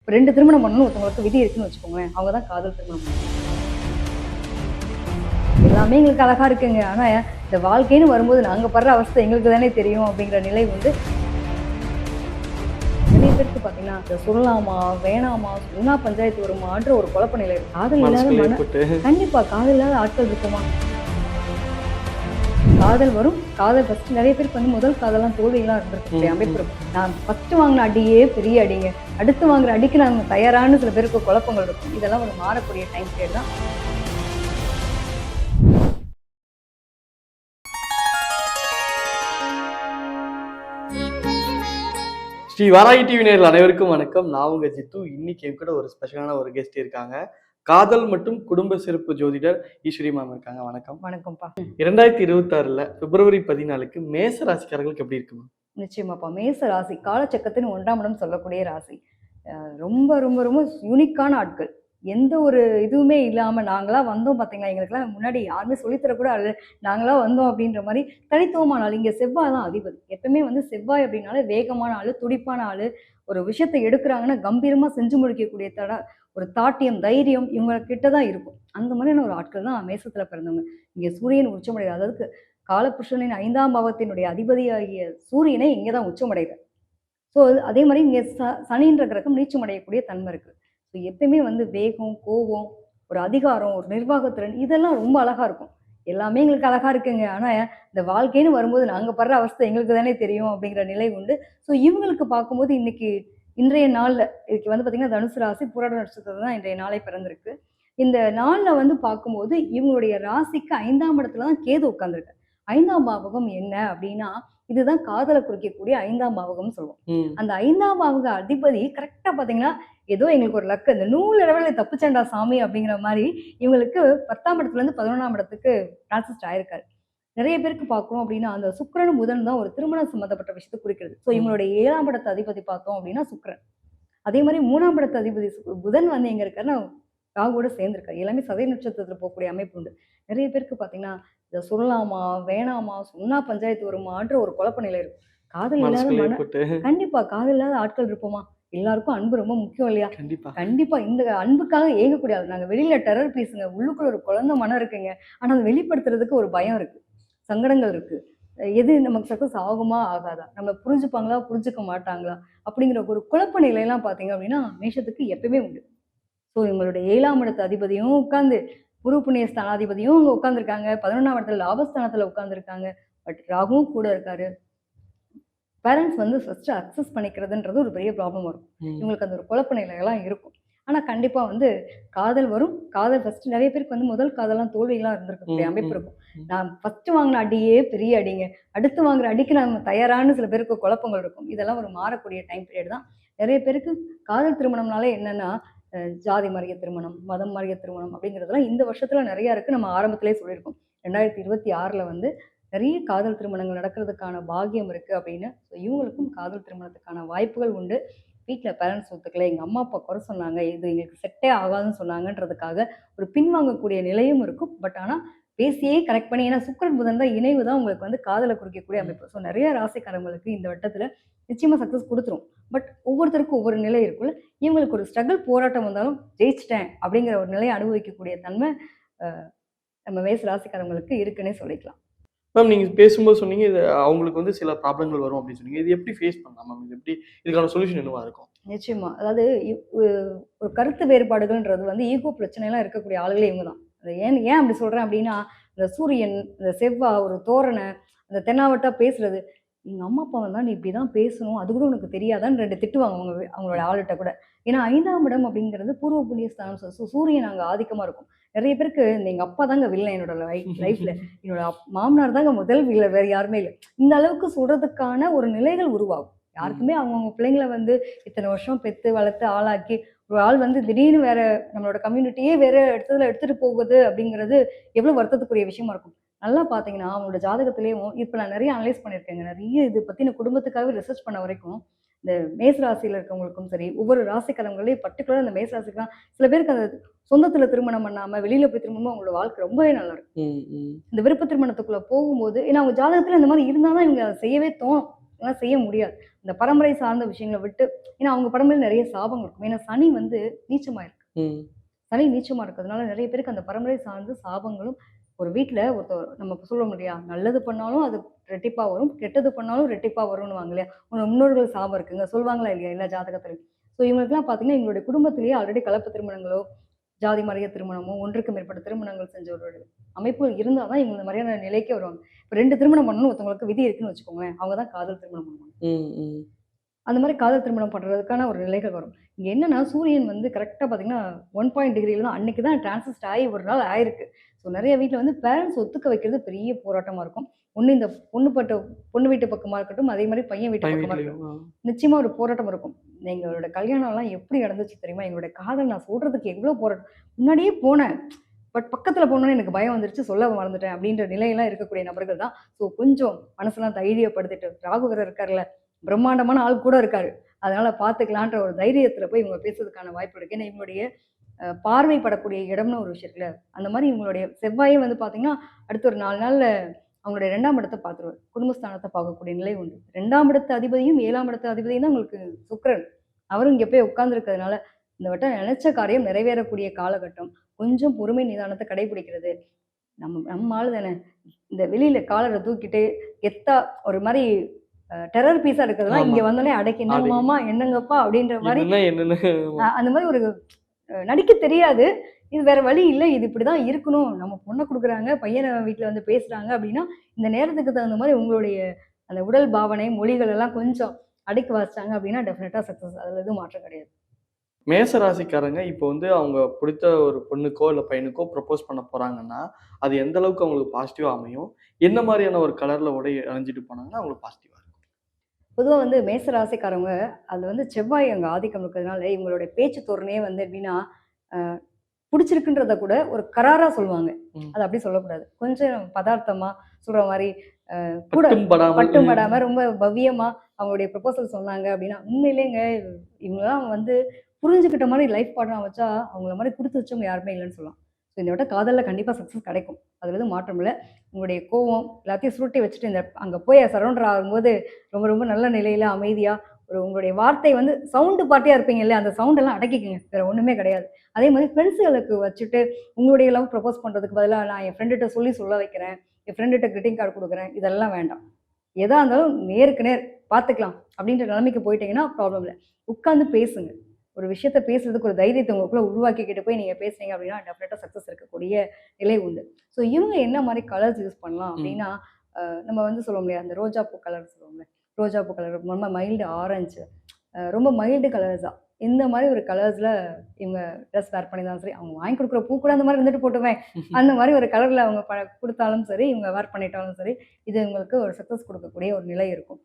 இப்போ 2 திருமணம் பண்ணணும்னு ஒருத்தவங்களுக்கு விதி இருக்குன்னு வச்சுக்கோங்களேன், அவங்க தான் காதல் திருமணம் பண்ணணும். எல்லாமே எங்களுக்கு அழகா இருக்குங்க. ஆனா இந்த வாழ்க்கைன்னு வரும்போது நாங்க படுற அவஸ்தை எங்களுக்கு தானே தெரியும் அப்படிங்கிற நிலை வந்து நிறைய பேருக்கு பார்த்தீங்கன்னா, இத சொல்லலாமா? வேணாமா? சொன்னா பஞ்சாயத்து வருமான்ற ஒரு குழப்ப நிலை இருக்கு. காதல் இல்லாத கண்டிப்பா காதல் இல்லாத ஆட்கள் இருக்குமா? காதல் வரும். காதல் ஃபர்ஸ்ட் நிறைய பேருக்கு வந்து முதல் காதல்லாம் தோல்வியெல்லாம் இருந்திருக்கு அமைப்பு இருக்கும். நான் ஃபர்ஸ்ட் வாங்கின அடியே பெரிய அடிங்க. அடுத்து வாங்குற அடிக்கு நாங்க தயாரான்னு சில பேருக்கு குழப்பங்கள் இருக்கும். இதெல்லாம் ஒரு மாறக்கூடிய டைம் பீரியட் தான். ஸ்ரீ வாராகி டிவி நேயர்கள் அனைவருக்கும் வணக்கம். நான் உங்க ஜித்து. இன்னைக்கு என் கூட ஒரு ஸ்பெஷலான ஒரு கெஸ்ட் இருக்காங்க. காதல் மற்றும் குடும்ப சிறப்பு ஜோதிடர் ஈஸ்வரி மேம் இருக்காங்க. வணக்கம். வணக்கம்ப்பா. 2026 பிப்ரவரி 14 மேச ராசிக்காரர்களுக்கு எப்படி இருக்குமா? நிச்சயமாப்பா. மேச ராசி காலச்சக்கரத்தின் 1ஆம் இடம் சொல்லக்கூடிய ராசி. ரொம்ப ரொம்ப ரொம்ப யூனிக்கான ஆட்கள். எந்த ஒரு இதுவுமே இல்லாம நாங்களா வந்தோம் பார்த்தீங்களா, எங்களுக்கெல்லாம் முன்னாடி யாருமே சொல்லித்தரக்கூட அல்ல. நாங்களா வந்தோம் அப்படின்ற மாரி தனித்துவமான ஆள். இங்க செவ்வாய் தான் அதிபதி. எப்பவுமே வந்து செவ்வாய் அப்படின்னாலே வேகமான ஆளு, துடிப்பான ஆளு. ஒரு விஷயத்த எடுக்குறாங்கன்னா கம்பீரமா செஞ்சு முடிக்கக்கூடிய ஒரு தாட்டியம், தைரியம் இவங்க கிட்ட தான் இருக்கும். அந்த மாதிரியான ஒரு ஆட்கள் தான் மேசத்துல பிறந்தவங்க. இங்க சூரியன் உச்சமடையுது. அதாவது காலபுருஷனின் 5ஆம் பாவத்தினுடைய அதிபதியாகிய சூரியனே இங்க தான் உச்சமடையுது. ஸோ அதே மாரி இங்க சனின்ற கிரகம் நீச்சம் அடையக்கூடிய தன்மை இருக்கு. ஸோ எப்பயுமே வந்து வேகம், கோவம், ஒரு அதிகாரம், ஒரு நிர்வாகத்திறன் இதெல்லாம் ரொம்ப அழகா இருக்கும். எல்லாமே எங்களுக்கு அழகா இருக்குங்க. ஆனா இந்த வாழ்க்கைன்னு வரும்போது நாங்க படுற அவஸ்தை எங்களுக்கு தானே தெரியும் அப்படிங்கிற நிலை உண்டு. ஸோ இவங்களுக்கு பார்க்கும்போது இன்றைய நாள்ல இதுக்கு வந்து பார்த்தீங்கன்னா, தனுசு ராசி பூராட நட்சத்திரம் தான் இன்றைய நாளே பிறந்திருக்கு. இந்த நாள்ல வந்து பார்க்கும்போது இவங்களுடைய ராசிக்கு 5ஆம் இடத்துல தான் கேது உட்கார்ந்திருக்கு. 5ஆம் பாவகம் என்ன அப்படின்னா, இதுதான் காதல குறிக்கக்கூடிய 5ஆம் பாவகம்னு சொல்லுவோம். அந்த 5ஆம் பாவக அதிபதி கரெக்ட்டா பார்த்தீங்கன்னா, ஏதோ எங்களுக்கு ஒரு லக் இந்த நூல் அளவுல தப்பிச்சேன்டா சாமி அப்படிங்கிற மாரி இவங்களுக்கு 10ஆம் இடத்துலருந்து 11ஆம் இடத்துக்கு டிரான்சிட் ஆயிருக்காரு. நிறைய பேருக்கு பார்க்குறோம் அப்படின்னா, அந்த சுக்கிரனும் புதன் தான் ஒரு திருமணம் சம்மந்தப்பட்ட விஷயத்த குறிக்கிறது. ஸோ இவங்களுடைய 7ஆம் இடத்து அதிபதி பார்த்தோம் அப்படின்னா சுக்கிரன். அதே மாரி 3ஆம் இடத்து அதிபதி புதன் வந்து எங்க இருக்காருன்னா, ராகுவோட சேர்ந்திருக்காரு. எல்லாமே சதய நட்சத்திரத்துல போகக்கூடிய அமைப்பு உண்டு. நிறைய பேருக்கு பார்த்தீங்கன்னா, இத சொல்லலாமா? வேணாமா? சொன்னா பஞ்சாயத்து வருமான்ற ஒரு குழப்ப நிலை இருக்கும். காதல் இல்லாத கண்டிப்பா காதல் இல்லாத ஆட்கள் இருப்போமா? எல்லாருக்கும் அன்பு ரொம்ப முக்கியம் இல்லையா? கண்டிப்பா. கண்டிப்பா இந்த அன்புக்காக ஏங்கக்கூடிய ஆள். நாங்க வெளியில டெரர் பீஸுங்க. உள்ளுக்குள்ள ஒரு குழந்தை மனம் இருக்குங்க. ஆனா அத வெளிப்படுத்துறதுக்கு ஒரு பயம் இருக்கு. சங்கடங்கள் இருக்கு. எது நமக்கு சக்சஸ் ஆகுமா? ஆகாதா? நம்மள புரிஞ்சுப்பாங்களா? புரிஞ்சுக்க மாட்டாங்களா? அப்படிங்கிற ஒரு குழப்ப நிலைலாம் பார்த்தீங்க அப்படின்னா, மேஷத்துக்கு எப்பவுமே உண்டு. ஸோ இவங்களுடைய 7ஆம் இடத்து அதிபதியும் உட்கார்ந்து, பூர்வ புண்ணிய ஸ்தானாதிபதியும் அங்க உட்கார்ந்துருக்காங்க. 11ஆம் இடத்துல லாபஸ்தானத்துல உட்கார்ந்துருக்காங்க. பட் ராகுவும் கூட இருக்காரு. பேரண்ட்ஸ் வந்து ஃபர்ஸ்ட் அக்சஸ் பண்ணிக்கிறதுன்றது ஒரு பெரிய ப்ராப்ளம் வரும். இவங்களுக்கு அந்த ஒரு குழப்ப நிலையெல்லாம் இருக்கும். ஆனா கண்டிப்பா வந்து காதல் வரும். காதல் ஃபர்ஸ்ட் நிறைய பேருக்கு வந்து முதல் காதல்லாம் தோல்வியெல்லாம் இருந்திருக்கக்கூடிய அமைப்பு இருக்கும். நான் ஃபர்ஸ்ட் வாங்கின அடியே பெரிய அடிங்க. அடுத்து வாங்குற அடிக்கு நாங்க தயாரான்னு சில பேருக்கு குழப்பங்கள் இருக்கும். இதெல்லாம் ஒரு மாறக்கூடிய டைம் பீரியட் தான். நிறைய பேருக்கு காதல் திருமணம்னாலே என்னன்னா, ஜாதி மாறிய திருமணம், மதம் மாறிய திருமணம் அப்படிங்கிறதெல்லாம் இந்த வருஷத்துல நிறைய இருக்கு. நம்ம ஆரம்பத்திலேயே சொல்லியிருக்கோம். 2026ல வந்து நிறைய காதல் திருமணங்கள் நடக்கிறதுக்கான பாக்கியம் இருக்கு அப்படின்னு. ஸோ இவங்களுக்கும் காதல் திருமணத்துக்கான வாய்ப்புகள் உண்டு. வீட்ல பேரண்ட்ஸ் ஒத்துக்கல. எங்க அம்மா, அப்பா குறை சொன்னாங்க. இது எங்களுக்கு செட்டே ஆகாதுன்னு சொன்னாங்கன்றதுக்காக ஒரு பின்வாங்கக்கூடிய நிலையும் இருக்கும். பட் ஆனா பேசியே கரெக்ட் பண்ணி ஏன்னா சுக்கிரன், புதன் தான் இணைவு தான் உங்களுக்கு வந்து காதல குறிக்கக்கூடிய அமைப்பு. ஸோ நிறைய ராசிக்காரங்களுக்கு இந்த வட்டத்துல நிச்சயமா சக்சஸ் குடுத்துரும். பட் ஒவ்வொருத்தருக்கும் ஒவ்வொரு நிலை இருக்குல்ல. இவங்களுக்கு ஒரு ஸ்ட்ரகிள் போராட்டம் வந்தாலும் ஜெயிச்சுட்டேன் அப்படிங்கிற ஒரு நிலையை அனுபவிக்கக்கூடிய தன்மை அ நம்ம மேஷ ராசிக்காரங்களுக்கு இருக்குன்னே சொல்லிக்கலாம். மேம் நீங்க பேசும்போது சொன்னீங்க, இது அவங்களுக்கு வந்து சில ப்ராப்ளங்கள் வரும் அப்படின்னு சொன்னீங்க. இது எப்படி ஃபேஸ் பண்ணலாம் மேம்? இது எப்படி இதுக்கான சொல்யூஷன் என்னவா இருக்கும்? நிச்சயமா. அதாவது ஒரு கருத்து வேறுபாடுகள்ன்றது வந்து ஈகோ பிரச்சனைலாம் இருக்கக்கூடிய ஆளுகளே இவங்க தான். அது ஏன் ஏன் அப்படி சொல்றேன் அப்படின்னா, இந்த சூரியன், இந்த செவ்வா, ஒரு தோரணை, அந்த தென்னாவட்டா பேசுறது. எங்க அம்மா, அப்பா வந்தா நீ இப்படிதான் பேசணும். அது கூட உனக்கு தெரியாதான்னு 2 திட்டுவாங்க அவங்களோட ஆளுட்ட கூட. ஏன்னா 5ஆம் இடம் அப்படிங்கிறது பூர்வ புண்ணிய ஸ்தானம். சூரியன் அங்க ஆதிக்கமா இருக்கும். நெறைய பேருக்கு எங்க அப்பா தாங்க வில்லன் என்னோட லைஃப்ல. என்னோட மாமனார் தாங்க முதல் வில்லன். வேற யாருமே இல்ல. இந்த அளவுக்கு சொல்றதுக்கான ஒரு நிலைகள் உருவாகும். யாருக்குமே அவங்கவங்க பிள்ளைங்கள வந்து இத்தனை வருஷம் பெத்து, வளர்த்து, ஆளாக்கி, ஒரு ஆள் வந்து திடீர்னு வேற நம்மளோட கம்யூனிட்டியே வேற இடத்துல எடுத்துட்டு போகுது அப்படிங்கிறது எவ்வளோ வருத்தத்துக்குரிய விஷயமா இருக்கும். நல்லா பார்த்தீங்கன்னா, அவங்களோட ஜாதகத்திலேயும் இப்ப நான் நெறைய அனலைஸ் பண்ணியிருக்கேங்க. நெறைய இது பத்தின குடும்பத்துக்காகவே ரிசர்ச் பண்ண வரைக்கும், இந்த மேஷ ராசியில இருக்கவங்களுக்கும் சரி, ஒவ்வொரு ராசிக்காரங்களையும் பர்ட்டிகுலரா இந்த மேஷ ராசிக்குலாம் சில பேருக்கு அந்த சொந்தத்துல திருமணம் பண்ணாம, வெளியில போய் திருமணமா அவங்களோட வாழ்க்கை ரொம்பவே நல்லா இருக்கும். இந்த விருப்ப திருமணத்துக்குள்ள போகும்போது ஏன்னா அவங்க ஜாதகத்துல இந்த மாரி இருந்தா தான் இவங்க அத செய்யவே தோணும். இல்லனா செய்ய முடியாது. இந்த பரம்பரை சார்ந்த விஷயங்களை விட்டு, ஏன்னா அவங்க பரம்பரையில நிறைய சாபங்கள் இருக்கும். ஏன்னா சனி வந்து நீச்சமா இருக்கு. ம். சனி நீச்சமா இருக்கிறதுனால நிறைய பேருக்கு அந்த பரம்பரை சார்ந்த சாபங்களும் ஒரு வீட்ல ஒருத்தர் நம்ம இப்ப சொல்றோம் இல்லையா? நல்லது பண்ணாலும் அது ரெட்டிப்பா வரும். கெட்டது பண்ணாலும் ரெட்டிப்பா வரும்னுவாங்க இல்லையா? உங்க முன்னோர்கள் சாபம் இருக்குங்க. சொல்வாங்களா இல்லையா? எல்லா ஜாதகத்திலயும். ஸோ இவங்களுக்கெல்லாம் பார்த்தீங்கன்னா, எங்களுடைய குடும்பத்திலேயே ஆல்ரெடி கலப்பு திருமணங்களோ, ஜாதி மறிய திருமணமோ, ஒன்றுக்கு மேற்பட்ட திருமணங்கள் செஞ்சவர்களுடைய அமைப்புகள் இருந்தா தான் இவங்க இந்த மாதிரியான நிலைக்கே வருவாங்க. இப்ப 2 திருமணம் பண்ணணும்னு ஒருத்தவங்களுக்கு விதி இருக்குன்னு வச்சுக்கோங்களேன். அவங்க தான் காதல் திருமணம் பண்ணுவாங்க. ம். ம். அந்த மாரி காதல் திருமணம் பண்றதுக்கான ஒரு நிலைகள் வரும். இங்க என்னன்னா, சூரியன் வந்து கரெக்ட்டா பார்த்தீங்கன்னா, 1 பாயிண்ட் டிகிரில தான் அன்னைக்கு தான் டிரான்சிட் ஆகி ஒரு நாள் ஆயிருக்கு. ஸோ நெறைய வீட்ல வந்து பேரண்ட்ஸ் ஒத்துக்க வைக்கிறது பெரிய போராட்டமா இருக்கும். ஒண்ணு இந்த பொண்ணு வீட்டு பக்கமா இருக்கட்டும், அதே மாரி பையன் வீட்டு பையன் பக்கமா வீட்லயும். இருக்கட்டும். நிச்சயமா ஒரு போராட்டம் இருக்கும். எங்களோட கல்யாணம்லாம் எப்படி நடந்துச்சு தெரியுமா? எங்களுடைய காதல் நான் சொல்றதுக்கு எவ்ளோ போராட்டம். முன்னாடியே போனேன். பட் பக்கத்துல போனோனே எனக்கு பயம் வந்துருச்சு. சொல்ல மறந்துட்டேன் அப்படின்ற நிலையெல்லாம் இருக்கக்கூடிய நபர்கள் தான். ஸோ கொஞ்சம் மனசெல்லாம் தைரியப்படுத்திட்டு ராகு வேற இருக்கார்ல, பிரம்மாண்டமான ஆள் கூட இருக்காரு. அதனால பார்த்துக்கலான்ற ஒரு தைரியத்துல போய் இவங்க பேசுறதுக்கான வாய்ப்பு இருக்கு. ஏன்னா இவங்களுடைய பார்வைப்படக்கூடிய இடம்னு ஒரு விஷயம் இருக்குல்ல. அந்த மாரி இவங்களுடைய செவ்வாயே வந்து பார்த்தீங்கன்னா, அடுத்த ஒரு 4 நாள்ல அவங்களுடைய 2ஆம் இடத்த பார்த்துருவாரு. குடும்பஸ்தானத்த பார்க்கக்கூடிய நிலை உண்டு. 2ஆம் இடத்து அதிபதியும், 7ஆம் இடத்து அதிபதியும் தான் உங்களுக்கு சுக்கிரன். அவரும் இங்க போய் உட்கார்ந்திருக்கிறதுனால, இந்த வட்டம் நினைச்ச காரியம் நிறைவேறக்கூடிய காலகட்டம். கொஞ்சம் பொறுமை நிதானத்த கடைபிடிக்கிறது. நம்ம ஆளு தானே. இந்த வெளியில காலர தூக்கிட்டு, கெத்தா ஒரு மாரி டெரர் பீஸா இருக்கிறதெல்லாம் ஆமா. இங்க வந்தோனே அடக்கி "என்னங்க அது மாமா, என்னங்கப்பா" அப்படின்ற மாரி என்னன்னா என்னன்னு அந்த மாரி ஒரு நடிக்க தெரியாது. இது வேற வழி இல்ல. இது இப்படிதான் இருக்கணும். நம்ம பொண்ண குடுக்குறாங்க, பையன வீட்ல வந்து பேசுறாங்க அப்படின்னா, இந்த நேரத்துக்கு தகுந்த மாரி உங்களுடைய அந்த உடல் பாவனை, மொழிகள் எல்லாம் கொஞ்சம் அடக்கி வாசிச்சாங்க அப்படின்னா, டெஃபினட்டா சக்சஸ். அதுல எதுவும் மாற்றம் கிடையாது. மேச ராசிக்காரங்க இப்போ வந்து அவங்க பிடித்த ஒரு பொண்ணுக்கோ, இல்ல பையனுக்கோ ப்ரப்போஸ் பண்ண போறாங்கன்னா, அது எந்த அளவுக்கு அவங்களுக்கு பாசிட்டிவா அமையும்? என்ன மாரியான ஒரு கலர்ல உடை அணிஞ்சுட்டு போனாங்கன்னா, அவங்களுக்கு பாசிட்டிவா இருக்கும்? பொதுவா வந்து மேச ராசிக்காரவங்க, அது வந்து செவ்வாய் அங்க ஆதிக்கம் இருக்கிறதுனால, இவங்களுடைய பேச்சு தோரணையே வந்து எப்படின்னா, அ புடிச்சிருக்குன்றத கூட ஒரு கராரா சொல்லுவாங்க. ம். அது அப்படி சொல்லக்கூடாது. கொஞ்சம் பதார்த்தமா சொல்ற மாரி, கூட பட்டும் படாமல் பட்டும் படாம ரொம்ப பவ்யமா அவங்களுடைய ப்ரொபோசல் சொன்னாங்க அப்படின்னா, உண்மையிலேங்க இவங்கலாம் வந்து புரிஞ்சுக்கிட்ட மாரி லைஃப் பார்ட்னர் வச்சா, அவங்கள மாரி குடுத்து வச்சவங்க யாருமே இல்லன்னு சொல்லலாம். ஸோ இந்த வட்டம் காதல்ல கண்டிப்பா சக்சஸ் கிடைக்கும். அதுல எதுவும் மாற்றம் இல்ல. உங்களுடைய கோவம் எல்லாத்தையும் சுருட்டி வச்சுட்டு, இந்த அங்க போய் சரவுண்டர் ஆகும்போது ரொம்ப ரொம்ப நல்ல நிலையில அமைதியா, ஒரு உங்களுடைய வார்த்தை வந்து சவுண்ட் பார்ட்டியா இருப்பீங்க இல்லையா? அந்த சவுண்ட் எல்லாம் அடக்கிக்கங்க. வேற ஒண்ணுமே கிடையாது. அதே மாரி ஃப்ரெண்ட்ஸுகளுக்கு வச்சுட்டு, உங்களுடைய லவ் ப்ரொபோஸ் பண்றதுக்கு பதிலா, நான் என் ஃப்ரெண்டுட்ட சொல்லி சொல்ல வைக்கிறேன். என் ஃப்ரெண்டுட்ட கிரீட்டிங் கார்டு குடுக்குறேன். இதெல்லாம் வேண்டாம். எதா இருந்தாலும் நேருக்கு நேர் பார்த்துக்கலாம். அப்படின்ற நிலைமைக்கு போயிட்டீங்கன்னா ப்ராப்ளம் இல்ல. உட்கார்ந்து பேசுங்க. ஒரு விஷயத்த பேசுறதுக்கு ஒரு தைரியத்த உங்களுக்குள்ள உருவாக்கிக்கிட்டு போய் நீங்க பேசுனீங்க அப்படின்னா, டெஃபினட்டா சக்சஸ் இருக்கக்கூடிய நிலை உண்டு. ஸோ இவங்க என்ன மாரி கலர்ஸ் யூஸ் பண்ணலாம் ம். அப்படின்னா, நம்ம வந்து சொல்லுவோம் இல்லையா? அந்த ரோஜா பூ கலர் சொல்லுவோம்ல. ரோஜா பூ கலர் ரொம்ப மைல்டு ஆரஞ்சு, ரொம்ப மைல்டு கலர்ஸா இந்த மாரி ஒரு கலர்ஸ்ல இவங்க ட்ரெஸ் வேர் பண்ணியிருந்தாலும் சரி, அவங்க வாங்கி குடுக்குற பூ கூட அந்த மாரி இருந்துட்டு போட்டுமே. அந்த மாரி ஒரு கலர்ல அவங்க குடுத்தாலும் சரி, இவங்க வேர் பண்ணிட்டாலும் சரி, இது உங்களுக்கு ஒரு சக்சஸ் குடுக்கக்கூடிய ஒரு நிலை இருக்கும்.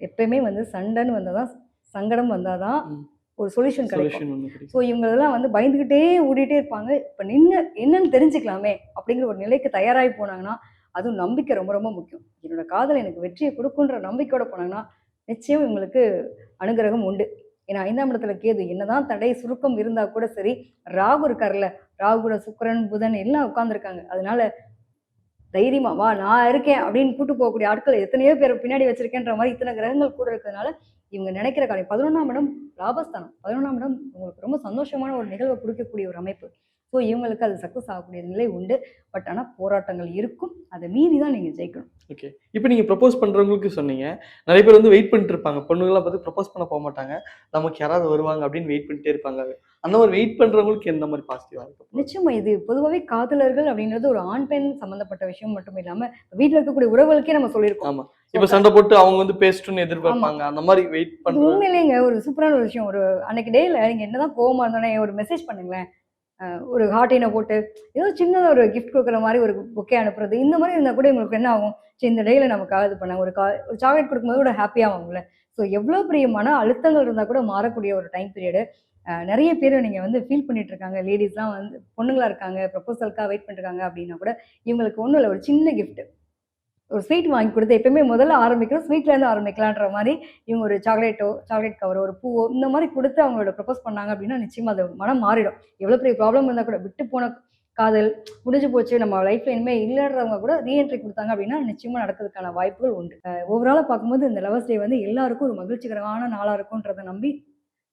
எப்பயுமே வந்து சண்டைன்னு வந்தா தான் சங்கடம் வந்தா தான் ம். ஒரு சொல்யூஷன் கிடைக்கும். சொல்யூஷன் ஒண்ணு கிடைக்கும். ஸோ இவங்கலாம் வந்து பயந்துகிட்டே ஓடிட்டே இருப்பாங்க. இப்ப நின்னு என்னன்னு தெரிஞ்சுக்கலாமே! அப்படிங்கிற ஒரு நிலைக்கு தயாராகி போனாங்கன்னா, அதுவும் நம்பிக்கை ரொம்ப ரொம்ப முக்கியம். என்னோட காதல் எனக்கு வெற்றிய குடுக்குன்ற நம்பிக்கையோட போனாங்கன்னா, நிச்சயம் இவங்களுக்கு அனுகிரகம் உண்டு. ஏன்னா 5ஆம் இடத்துல கேது என்னதான் தடை, சுருக்கம் இருந்தா கூட சரி, ராகு இருக்கார்ல, ராகு கூட சுக்கிரன், புதன் எல்லாம் உட்கார்ந்துருக்காங்க. அதனால தைரியமா, "வா நான் இருக்கேன்" அப்படின்னு கூட்டு போகக்கூடிய ஆட்கள் எத்தனையோ பேர பின்னாடி வச்சிருக்கேன்ற மாரி இத்தன கிரகங்கள் கூட இருக்கிறதுனால, இவங்க நினைக்கிற காரியம் 11ஆம் இடம் லாபஸ்தானம். 11ஆம் இடம் உங்களுக்கு ரொம்ப சந்தோஷமான ஒரு நிகழ்வ குடுக்கக்கூடிய ஒரு அமைப்பு. ஸோ இவங்களுக்கு அது சக்சஸ் ஆகக்கூடிய நிலை உண்டு. பட் ஆனா போராட்டங்கள் இருக்கும். அத மீறி தான் நீங்க ஜெயிக்கணும். ஓகே. இப்ப நீங்க ப்ரப்போஸ் பண்றவங்களுக்கு சொன்னீங்க. நெறைய பேர் வந்து வெயிட் பண்ணிட்டு இருப்பாங்க. பொண்ணுங்கலாம் பார்த்து ப்ரப்போஸ் பண்ண போமாட்டாங்க. நமக்கு யாராவது வருவாங்க அப்படின்னு வெயிட் பண்ணிட்டே இருப்பாங்க. அந்த மாரி வெயிட் பண்றவங்களுக்கு எந்த மாரி பாசிட்டிவா இருக்கும்? நிச்சயமா இது பொதுவாவே காதலர்கள் அப்படின்றது ஒரு ஆண், பெண் சம்மந்தப்பட்ட விஷயம் மட்டும் இல்லாம, வீட்ல இருக்கக்கூடிய உறவுகளுக்கே நம்ம சொல்லியிருக்கோம். ஆமா. இப்ப சண்டை போட்டு அவங்க வந்து பேசட்டும்னு ஆமா. எதிர்பார்ப்பாங்க. அந்த மாரி வெயிட் இது பண்ற உண்மையிலேங்க ஒரு சூப்பரான ஒரு விஷயம். ஒரு அன்னைக்கு டேல நீங்க என்னதான் கோவமா இருந்தோனே ஒரு மெசேஜ் பண்ணுங்களேன். ஒரு ஹார்ட்டின போட்டு, ஏதோ சின்னதா ஒரு கிஃப்ட் குடுக்குற மாரி ஒரு பொக்கே அனுப்புறது. இந்த மாரி இருந்தா கூட இவங்களுக்கு என்ன ஆகும்? சரி இந்த டேல நமக்காக இது பண்ணாங்க. ஒரு சாக்லேட் குடுக்கும்போது கூட ஹேப்பியா ஆகும்ல. ஸோ எவ்ளோ பெரிய மன அழுத்தங்கள் இருந்தா கூட மாறக்கூடிய ஒரு டைம் பீரியடு. நெறைய பேரு நீங்க வந்து ஃபீல் பண்ணிட்டு இருக்காங்க. லேடீஸ்லாம் வந்து பொண்ணுங்களா இருக்காங்க. ப்ரொபோசல்க்காக வெயிட் பண்ணிட்டு இருக்காங்க அப்டின்னா கூட, இவங்களுக்கு ஒண்ணும் இல்ல. ஒரு சின்ன கிஃப்ட். ஒரு ஸ்வீட் வாங்கி குடுத்து எப்பயுமே முதல்ல ஆரம்பிக்கிறோம். ஸ்வீட்லேருந்து ஆரம்பிக்கலான்ற மாரி, இவங்க ஒரு சாக்லேட் கவரோ, ஒரு பூவோ இந்த மாரி குடுத்து அவங்களோட ப்ரொபோஸ் பண்ணாங்க அப்டின்னா, நிச்சயமா அது மனம் மாறிடும். எவ்வளோ பெரிய ப்ராப்ளம் இருந்தா கூட, விட்டு போன காதல் முடிஞ்சு போச்சு, நம்ம லைஃப்ல இனிமே இல்லன்றவங்க கூட ரீஎன்ட்ரி குடுத்தாங்க அப்படின்னா, நிச்சயமா நடக்கிறதுக்கான வாய்ப்புகள் உண்டு. ஓவராலா பார்க்கும்போது இந்த லவர்ஸ் டே வந்து எல்லாருக்கும் ஒரு மகிழ்ச்சிகரமான நாளா இருக்கும்ன்றத நம்பி,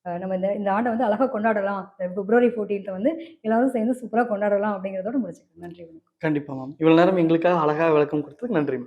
நம்ம இந்த இந்த ஆண்ட வந்து அழகா கொண்டாடலாம். பிப்ரவரி 14th வந்து எல்லாரும் சேர்ந்து சூப்பரா கொண்டாடலாம் அப்படிங்கிறதோட முடிச்சுக்கிறேன். நன்றி. கண்டிப்பா மேம். இவ்வளவு நேரம் எங்களுக்காக அழகா விளக்கம் கொடுத்ததுக்கு நன்றி மேம்.